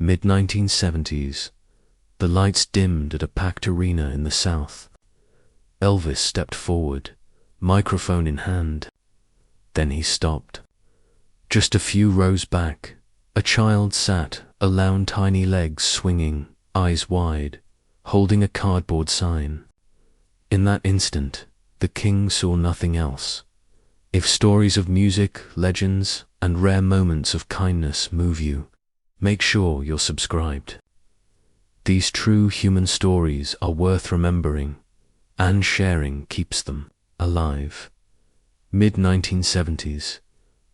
Mid-1970s. The lights dimmed at a packed arena in the South. Elvis stepped forward, microphone in hand. Then he stopped. Just a few rows back, a child sat, alone, tiny legs swinging, eyes wide, holding a cardboard sign. In that instant, the king saw nothing else. If stories of music, legends, and rare moments of kindness move you, make sure you're subscribed. These true human stories are worth remembering, and sharing keeps them alive. Mid-1970s.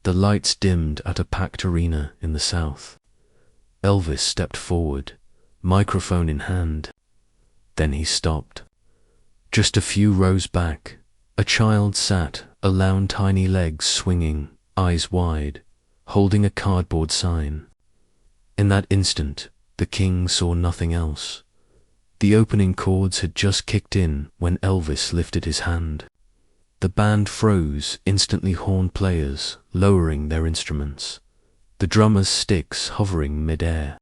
The lights dimmed at a packed arena in the South. Elvis stepped forward, microphone in hand. Then he stopped. Just a few rows back, a child sat, alone, tiny legs swinging, eyes wide, holding a cardboard sign. In that instant, the king saw nothing else. The opening chords had just kicked in when Elvis lifted his hand. The band froze, instantly, horn players lowering their instruments, the drummer's sticks hovering mid-air.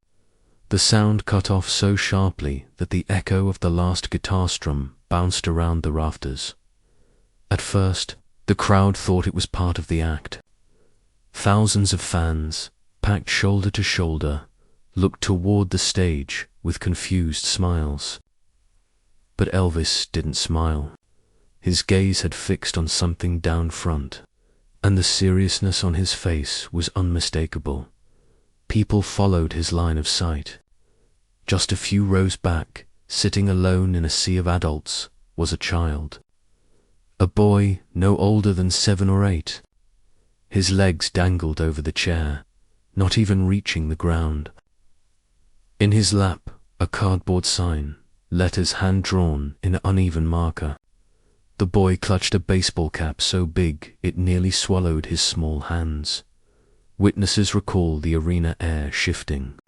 The sound cut off so sharply that the echo of the last guitar strum bounced around the rafters. At first, the crowd thought it was part of the act. Thousands of fans, packed shoulder to shoulder, looked toward the stage with confused smiles. But Elvis didn't smile. His gaze had fixed on something down front, and the seriousness on his face was unmistakable. People followed his line of sight. Just a few rows back, sitting alone in a sea of adults, was a child. A boy no older than 7 or 8. His legs dangled over the chair, not even reaching the ground. In his lap, a cardboard sign, letters hand-drawn in uneven marker. The boy clutched a baseball cap so big it nearly swallowed his small hands. Witnesses recall the arena air shifting.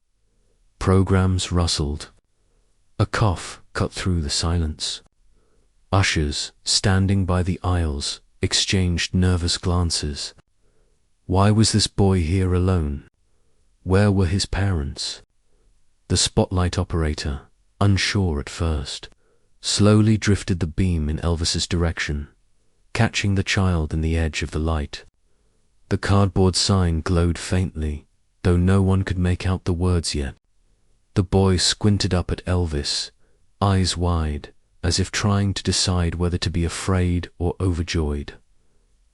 Programs rustled. A cough cut through the silence. Ushers, standing by the aisles, exchanged nervous glances. Why was this boy here alone? Where were his parents? The spotlight operator, unsure at first, slowly drifted the beam in Elvis's direction, catching the child in the edge of the light. The cardboard sign glowed faintly, though no one could make out the words yet. The boy squinted up at Elvis, eyes wide, as if trying to decide whether to be afraid or overjoyed.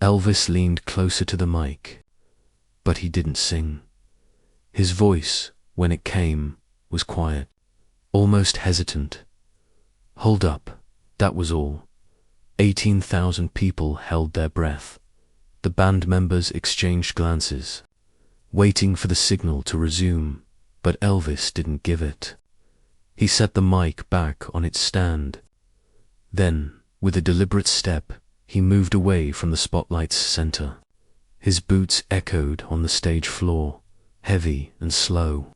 Elvis leaned closer to the mic, but he didn't sing. His voice, when it came, was quiet, almost hesitant. Hold up, that was all. 18,000 people held their breath. The band members exchanged glances, waiting for the signal to resume, but Elvis didn't give it. He set the mic back on its stand. Then, with a deliberate step, he moved away from the spotlight's center. His boots echoed on the stage floor, heavy and slow.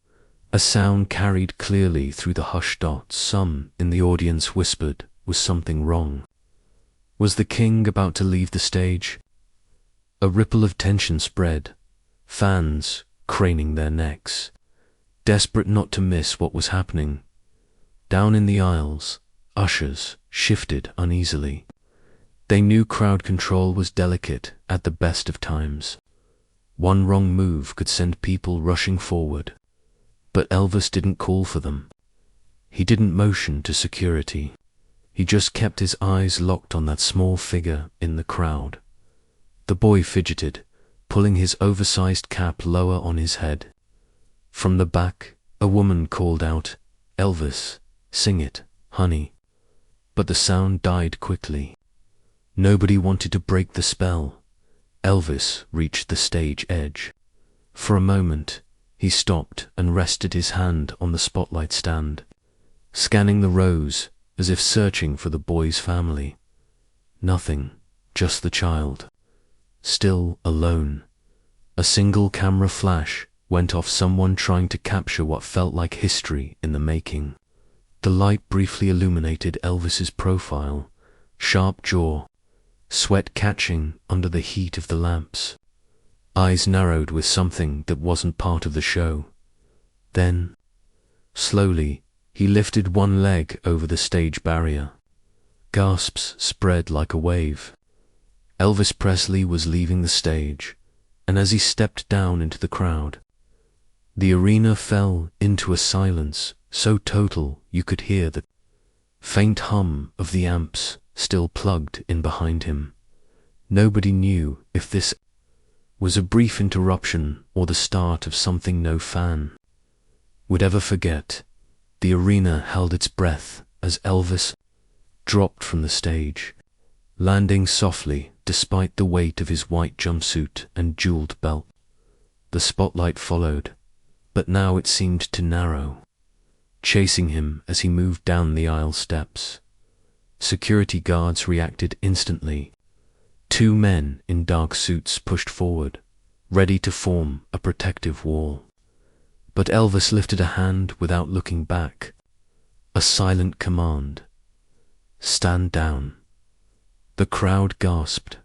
A sound carried clearly through the hushed dots. Some in the audience whispered, was something wrong? Was the king about to leave the stage? A ripple of tension spread, fans craning their necks, desperate not to miss what was happening. Down in the aisles, ushers shifted uneasily. They knew crowd control was delicate at the best of times. One wrong move could send people rushing forward. But Elvis didn't call for them. He didn't motion to security. He just kept his eyes locked on that small figure in the crowd. The boy fidgeted, pulling his oversized cap lower on his head. From the back, a woman called out, "Elvis, sing it, honey." But the sound died quickly. Nobody wanted to break the spell. Elvis reached the stage edge. For a moment, he stopped and rested his hand on the spotlight stand, scanning the rows as if searching for the boy's family. Nothing, just the child, still alone. A single camera flash went off, someone trying to capture what felt like history in the making. The light briefly illuminated Elvis's profile, sharp jaw, sweat catching under the heat of the lamps. Eyes narrowed with something that wasn't part of the show. Then, Slowly, he lifted one leg over the stage barrier. Gasps spread like a wave. Elvis Presley was leaving the stage, and as he stepped down into the crowd, the arena fell into a silence so total you could hear the faint hum of the amps still plugged in behind him. Nobody knew if this was a brief interruption or the start of something no fan would ever forget. The arena held its breath as Elvis dropped from the stage, landing softly despite the weight of his white jumpsuit and jeweled belt. The spotlight followed, but now it seemed to narrow, chasing him as he moved down the aisle steps. Security guards reacted instantly. Two men in dark suits pushed forward, ready to form a protective wall. But Elvis lifted a hand without looking back. A silent command. "Stand down." The crowd gasped,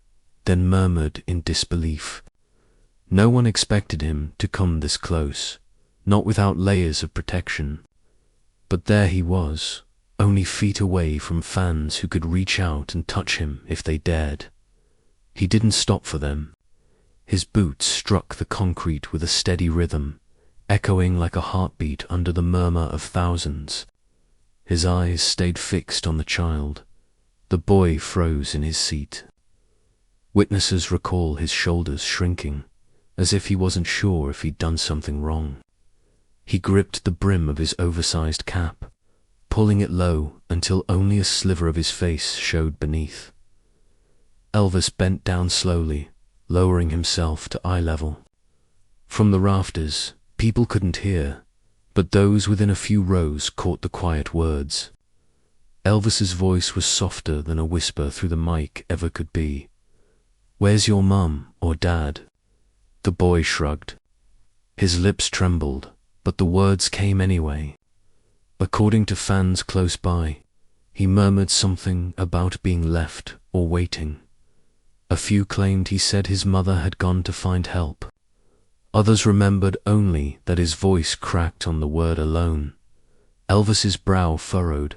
then murmured in disbelief. No one expected him to come this close, not without layers of protection. But there he was, only feet away from fans who could reach out and touch him if they dared. He didn't stop for them. His boots struck the concrete with a steady rhythm, echoing like a heartbeat under the murmur of thousands. His eyes stayed fixed on the child. The boy froze in his seat. Witnesses recall his shoulders shrinking, as if he wasn't sure if he'd done something wrong. He gripped the brim of his oversized cap, pulling it low until only a sliver of his face showed beneath. Elvis bent down slowly, lowering himself to eye level. From the rafters, people couldn't hear, but those within a few rows caught the quiet words. Elvis's voice was softer than a whisper through the mic ever could be. "Where's your mum or dad?" The boy shrugged. His lips trembled, but the words came anyway. According to fans close by, he murmured something about being left or waiting. A few claimed he said his mother had gone to find help. Others remembered only that his voice cracked on the word alone. Elvis's brow furrowed.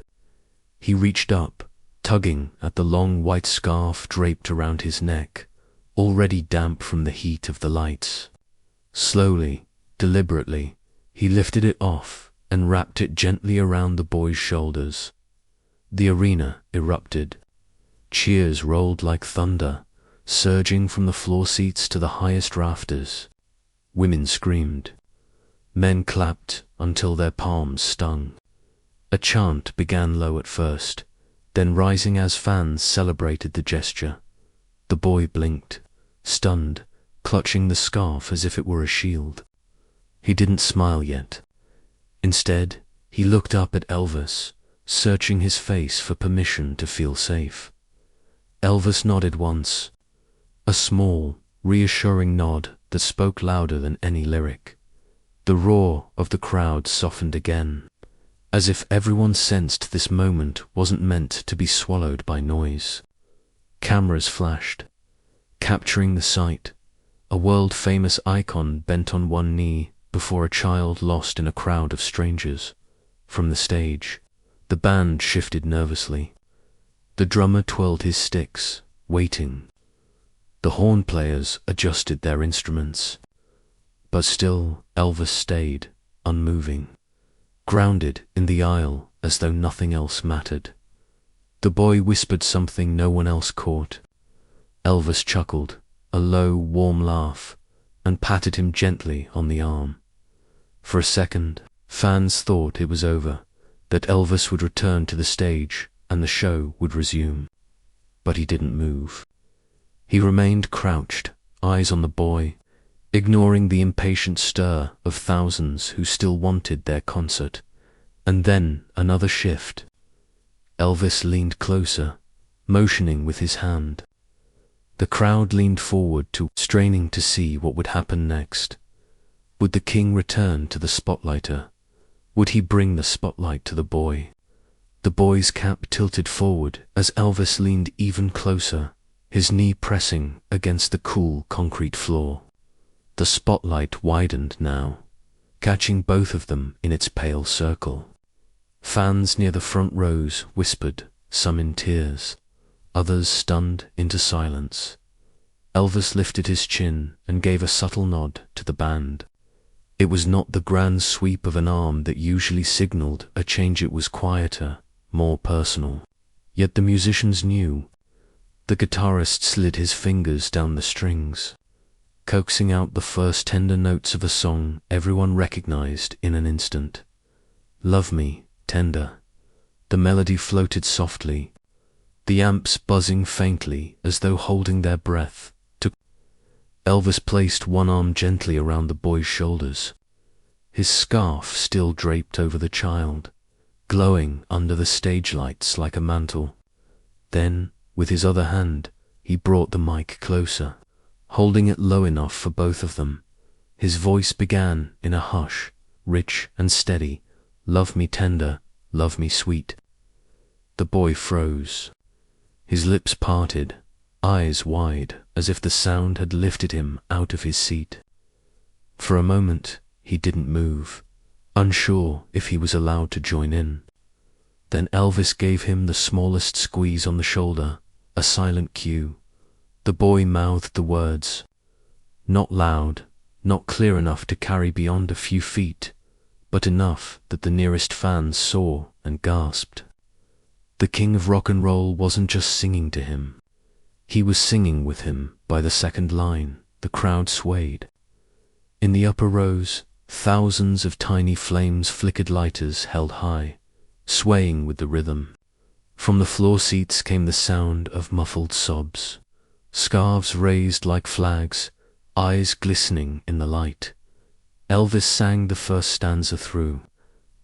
He reached up, tugging at the long white scarf draped around his neck, already damp from the heat of the lights. Slowly, deliberately, he lifted it off and wrapped it gently around the boy's shoulders. The arena erupted. Cheers rolled like thunder, surging from the floor seats to the highest rafters. Women screamed. Men clapped until their palms stung. A chant began low at first, then rising as fans celebrated the gesture. The boy blinked, stunned, clutching the scarf as if it were a shield. He didn't smile yet. Instead, he looked up at Elvis, searching his face for permission to feel safe. Elvis nodded once, a small, reassuring nod that spoke louder than any lyric. The roar of the crowd softened again, as if everyone sensed this moment wasn't meant to be swallowed by noise. Cameras flashed, capturing the sight, a world-famous icon bent on one knee before a child lost in a crowd of strangers. From the stage, the band shifted nervously. The drummer twirled his sticks, waiting. The horn players adjusted their instruments. But still Elvis stayed, unmoving, grounded in the aisle as though nothing else mattered. The boy whispered something no one else caught. Elvis chuckled, a low, warm laugh, and patted him gently on the arm. For a second, fans thought it was over, that Elvis would return to the stage and the show would resume. But he didn't move. He remained crouched, eyes on the boy, ignoring the impatient stir of thousands who still wanted their concert. And then another shift. Elvis leaned closer, motioning with his hand. The crowd leaned forward, straining to see what would happen next. Would the king return to the spotlighter? Would he bring the spotlight to the boy? The boy's cap tilted forward as Elvis leaned even closer, his knee pressing against the cool concrete floor. The spotlight widened now, catching both of them in its pale circle. Fans near the front rows whispered, some in tears, others stunned into silence. Elvis lifted his chin and gave a subtle nod to the band. It was not the grand sweep of an arm that usually signaled a change. It was quieter, more personal. Yet the musicians knew. The guitarist slid his fingers down the strings, coaxing out the first tender notes of a song everyone recognized in an instant. Love me, tender. The melody floated softly, the amps buzzing faintly as though holding their breath. Elvis placed one arm gently around the boy's shoulders, his scarf still draped over the child, glowing under the stage lights like a mantle. Then, with his other hand, he brought the mic closer, holding it low enough for both of them. His voice began in a hush, rich and steady. Love me tender, love me sweet. The boy froze. His lips parted, eyes wide, as if the sound had lifted him out of his seat. For a moment, he didn't move, unsure if he was allowed to join in. Then Elvis gave him the smallest squeeze on the shoulder, a silent cue. The boy mouthed the words, not loud, not clear enough to carry beyond a few feet, but enough that the nearest fans saw and gasped. The king of rock and roll wasn't just singing to him. He was singing with him. By the second line, the crowd swayed. In the upper rows, thousands of tiny flames flickered, lighters held high, swaying with the rhythm. From the floor seats came the sound of muffled sobs, scarves raised like flags, eyes glistening in the light. Elvis sang the first stanza through,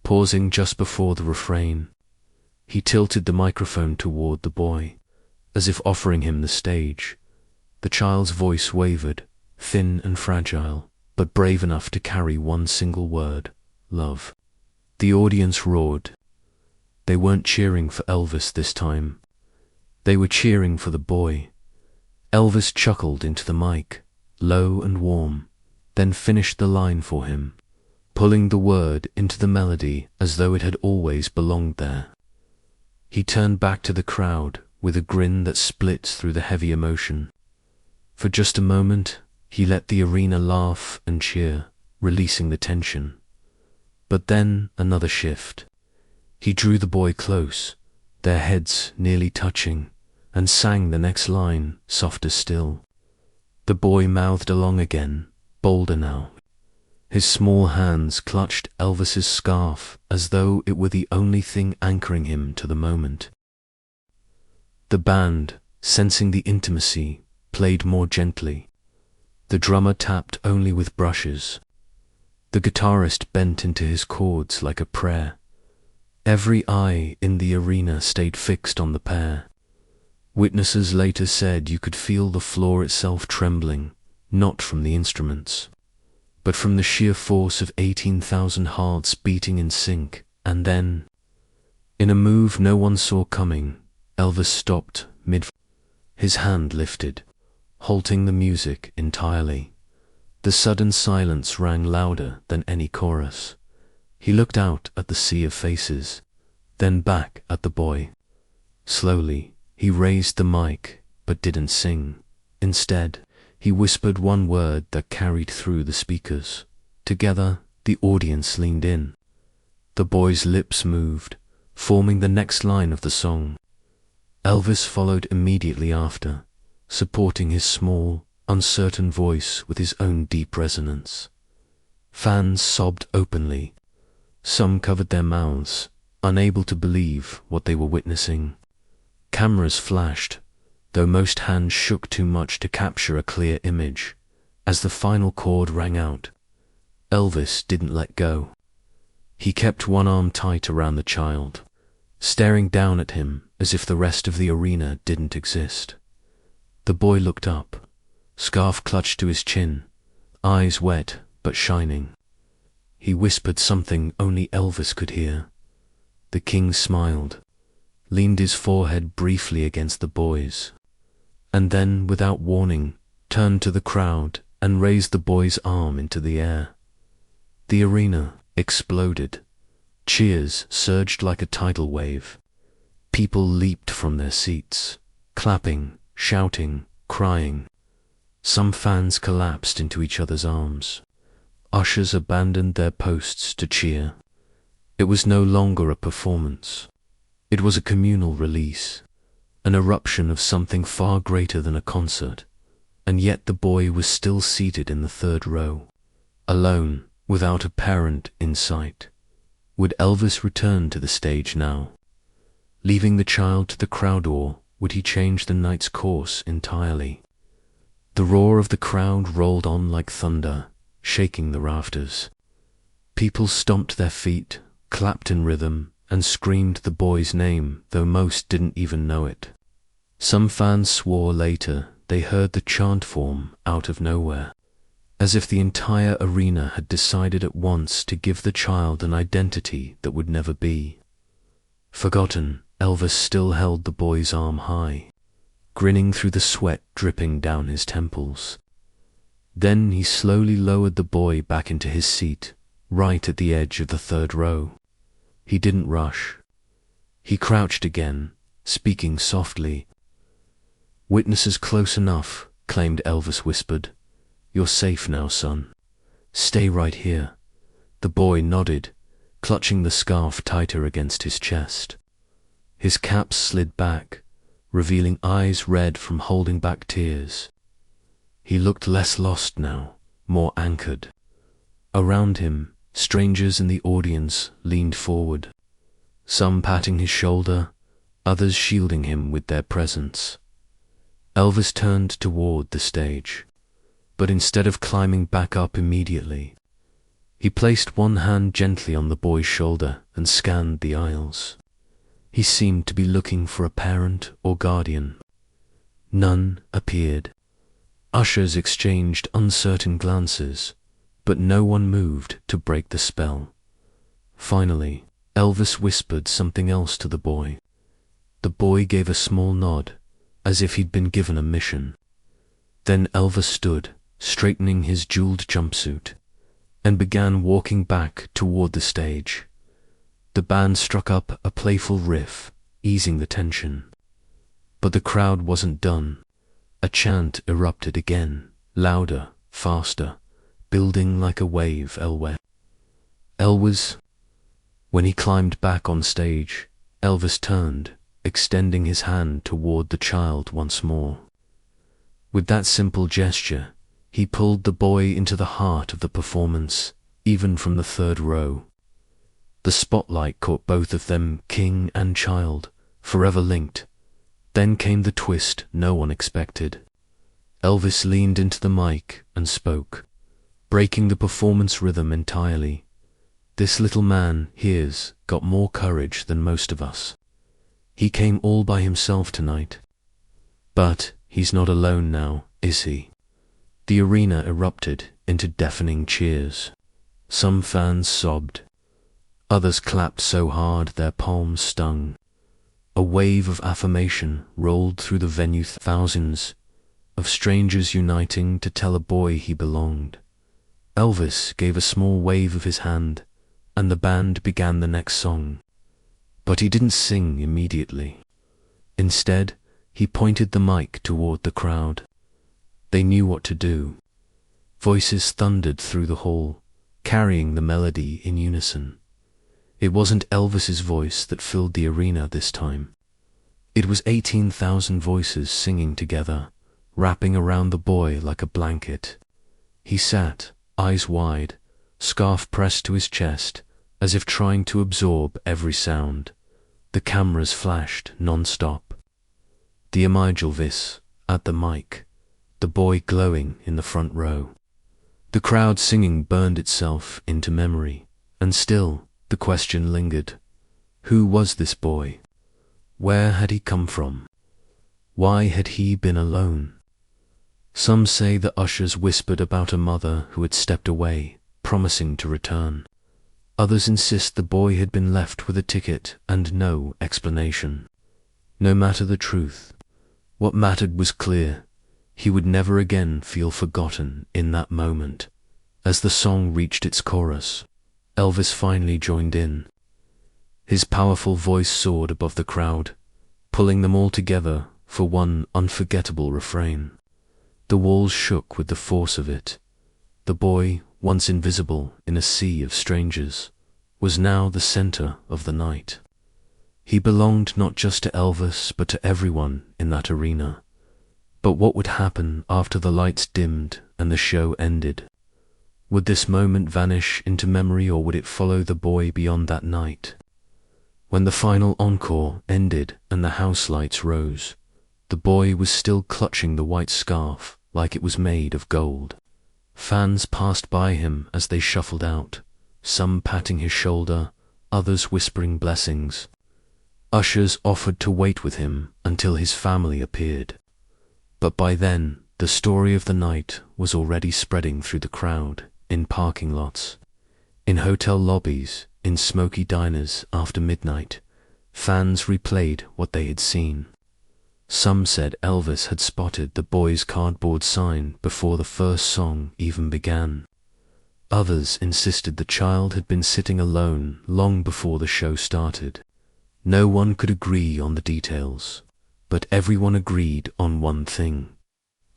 pausing just before the refrain. He tilted the microphone toward the boy, as if offering him the stage. The child's voice wavered, thin and fragile, but brave enough to carry one single word, love. The audience roared. They weren't cheering for Elvis this time. They were cheering for the boy. Elvis chuckled into the mic, low and warm, then finished the line for him, pulling the word into the melody as though it had always belonged there. He turned back to the crowd with a grin that split through the heavy emotion. For just a moment, he let the arena laugh and cheer, releasing the tension. But then another shift. He drew the boy close, their heads nearly touching, and sang the next line, softer still. The boy mouthed along again, bolder now. His small hands clutched Elvis's scarf as though it were the only thing anchoring him to the moment. The band, sensing the intimacy, played more gently. The drummer tapped only with brushes. The guitarist bent into his chords like a prayer. Every eye in the arena stayed fixed on the pair. Witnesses later said you could feel the floor itself trembling, not from the instruments, but from the sheer force of 18,000 hearts beating in sync. And then, in a move no one saw coming, Elvis stopped mid. His hand lifted, halting the music entirely. The sudden silence rang louder than any chorus. He looked out at the sea of faces, then back at the boy. Slowly, he raised the mic, but didn't sing. Instead, he whispered one word that carried through the speakers. Together, the audience leaned in. The boy's lips moved, forming the next line of the song. Elvis followed immediately after, supporting his small, uncertain voice with his own deep resonance. Fans sobbed openly. Some covered their mouths, unable to believe what they were witnessing. Cameras flashed, though most hands shook too much to capture a clear image. As the final chord rang out, Elvis didn't let go. He kept one arm tight around the child, staring down at him as if the rest of the arena didn't exist. The boy looked up, scarf clutched to his chin, eyes wet but shining. He whispered something only Elvis could hear. The king smiled, leaned his forehead briefly against the boy's, and then, without warning, turned to the crowd and raised the boy's arm into the air. The arena exploded. Cheers surged like a tidal wave. People leaped from their seats, clapping, shouting, crying. Some fans collapsed into each other's arms. Ushers abandoned their posts to cheer. It was no longer a performance. It was a communal release, an eruption of something far greater than a concert. And yet the boy was still seated in the third row, alone, without a parent in sight. Would Elvis return to the stage now? Leaving the child to the crowd, or would he change the night's course entirely? The roar of the crowd rolled on like thunder, shaking the rafters. People stomped their feet, clapped in rhythm, and screamed the boy's name, though most didn't even know it. Some fans swore later they heard the chant form out of nowhere, as if the entire arena had decided at once to give the child an identity that would never be. Forgotten, Elvis still held the boy's arm high, grinning through the sweat dripping down his temples. Then he slowly lowered the boy back into his seat, right at the edge of the third row. He didn't rush. He crouched again, speaking softly. "Witnesses close enough," claimed Elvis whispered. "You're safe now, son. Stay right here." The boy nodded, clutching the scarf tighter against his chest. His cap slid back, revealing eyes red from holding back tears. He looked less lost now, more anchored. Around him, strangers in the audience leaned forward, some patting his shoulder, others shielding him with their presence. Elvis turned toward the stage, but instead of climbing back up immediately, he placed one hand gently on the boy's shoulder and scanned the aisles. He seemed to be looking for a parent or guardian. None appeared. Ushers exchanged uncertain glances, but no one moved to break the spell. Finally, Elvis whispered something else to the boy. The boy gave a small nod, as if he'd been given a mission. Then Elvis stood, straightening his jeweled jumpsuit, and began walking back toward the stage. The band struck up a playful riff, easing the tension. But the crowd wasn't done. A chant erupted again, louder, faster, building like a wave elsewhere. Elvis. When he climbed back on stage, Elvis turned, extending his hand toward the child once more. With that simple gesture, he pulled the boy into the heart of the performance, even from the third row. The spotlight caught both of them, king and child, forever linked. Then came the twist no one expected. Elvis leaned into the mic and spoke, breaking the performance rhythm entirely. "This little man here's got more courage than most of us. He came all by himself tonight. But he's not alone now, is he?" The arena erupted into deafening cheers. Some fans sobbed. Others clapped so hard their palms stung. A wave of affirmation rolled through the venue, thousands of strangers uniting to tell a boy he belonged. Elvis gave a small wave of his hand, and the band began the next song. But he didn't sing immediately. Instead, he pointed the mic toward the crowd. They knew what to do. Voices thundered through the hall, carrying the melody in unison. It wasn't Elvis's voice that filled the arena this time. It was 18,000 voices singing together, wrapping around the boy like a blanket. He sat, eyes wide, scarf pressed to his chest, as if trying to absorb every sound. The cameras flashed non-stop. The imaginative at the mic, the boy glowing in the front row. The crowd singing burned itself into memory, and still the question lingered. Who was this boy? Where had he come from? Why had he been alone? Some say the ushers whispered about a mother who had stepped away, promising to return. Others insist the boy had been left with a ticket and no explanation. No matter the truth, what mattered was clear. He would never again feel forgotten in that moment. As the song reached its chorus, Elvis finally joined in. His powerful voice soared above the crowd, pulling them all together for one unforgettable refrain. The walls shook with the force of it. The boy, once invisible in a sea of strangers, was now the center of the night. He belonged not just to Elvis, but to everyone in that arena. But what would happen after the lights dimmed and the show ended? Would this moment vanish into memory, or would it follow the boy beyond that night? When the final encore ended and the house lights rose, the boy was still clutching the white scarf like it was made of gold. Fans passed by him as they shuffled out, some patting his shoulder, others whispering blessings. Ushers offered to wait with him until his family appeared. But by then, the story of the night was already spreading through the crowd, in parking lots, in hotel lobbies, in smoky diners after midnight. Fans replayed what they had seen. Some said Elvis had spotted the boy's cardboard sign before the first song even began. Others insisted the child had been sitting alone long before the show started. No one could agree on the details, but everyone agreed on one thing.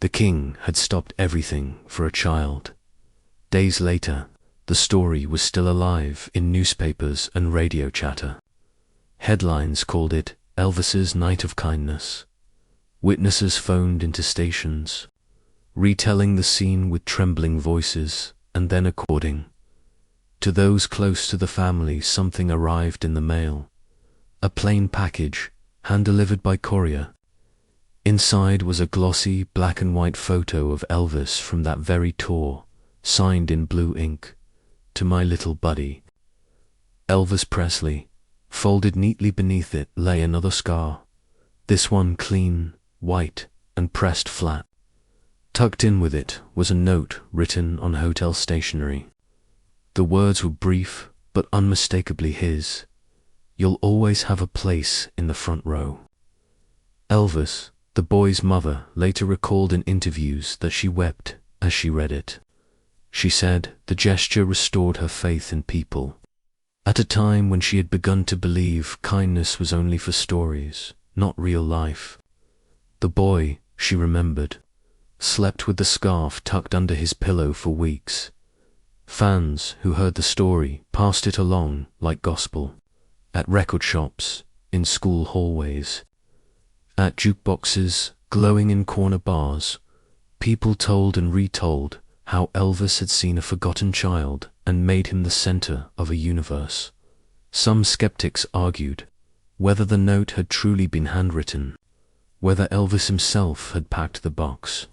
The king had stopped everything for a child. Days later, the story was still alive in newspapers and radio chatter. Headlines called it Elvis's Night of Kindness. Witnesses phoned into stations, retelling the scene with trembling voices, and then according to those close to the family, something arrived in the mail. A plain package, hand-delivered by courier. Inside was a glossy black and white photo of Elvis from that very tour, signed in blue ink, "To my little buddy, Elvis Presley." Folded neatly beneath it lay another scar, this one clean, white, and pressed flat. Tucked in with it was a note written on hotel stationery. The words were brief but unmistakably his. "You'll always have a place in the front row." Elvis, the boy's mother, later recalled in interviews that she wept as she read it. She said the gesture restored her faith in people. At a time when she had begun to believe kindness was only for stories, not real life. The boy, she remembered, slept with the scarf tucked under his pillow for weeks. Fans who heard the story passed it along like gospel. At record shops, in school hallways, at jukeboxes glowing in corner bars, people told and retold how Elvis had seen a forgotten child and made him the center of a universe. Some skeptics argued whether the note had truly been handwritten, whether Elvis himself had packed the box.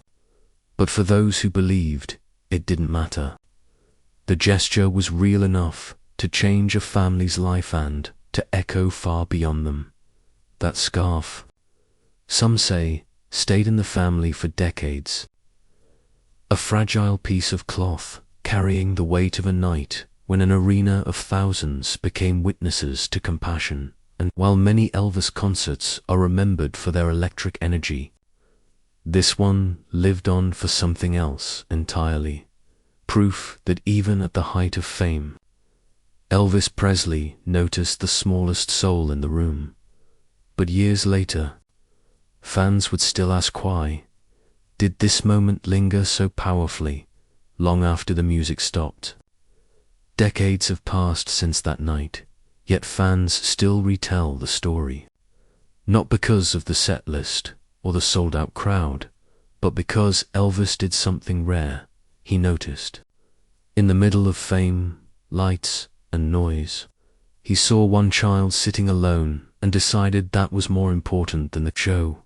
But for those who believed, it didn't matter. The gesture was real enough to change a family's life and to echo far beyond them. That scarf, some say, stayed in the family for decades. A fragile piece of cloth carrying the weight of a night when an arena of thousands became witnesses to compassion. And while many Elvis concerts are remembered for their electric energy, this one lived on for something else entirely. Proof that even at the height of fame, Elvis Presley noticed the smallest soul in the room. But years later, fans would still ask why. Did this moment linger so powerfully, long after the music stopped? Decades have passed since that night, yet fans still retell the story. Not because of the set list or the sold-out crowd, but because Elvis did something rare. He noticed. In the middle of fame, lights, and noise, he saw one child sitting alone and decided that was more important than the show.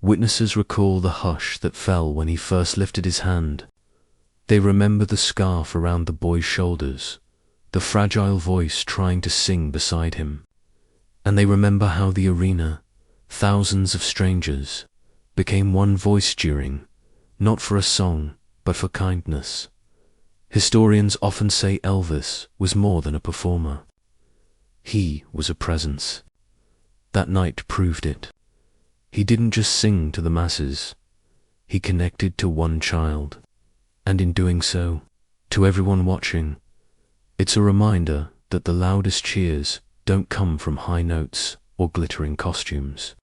Witnesses recall the hush that fell when he first lifted his hand. They remember the scarf around the boy's shoulders, the fragile voice trying to sing beside him. And they remember how the arena, thousands of strangers, became one voice cheering, not for a song, but for kindness. Historians often say Elvis was more than a performer. He was a presence. That night proved it. He didn't just sing to the masses. He connected to one child, and in doing so, To everyone watching, it's a reminder that the loudest cheers don't come from high notes or glittering costumes.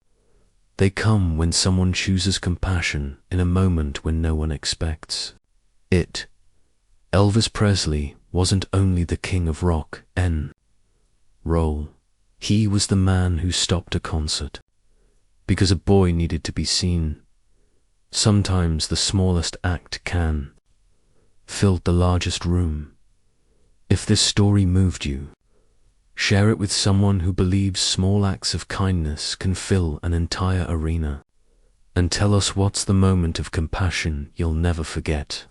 They come when someone chooses compassion in a moment when no one expects it. Elvis Presley wasn't only the king of rock and roll. He was the man who stopped a concert because a boy needed to be seen. Sometimes the smallest act can fill the largest room. If this story moved you, share it with someone who believes small acts of kindness can fill an entire arena. And tell us what's the moment of compassion you'll never forget.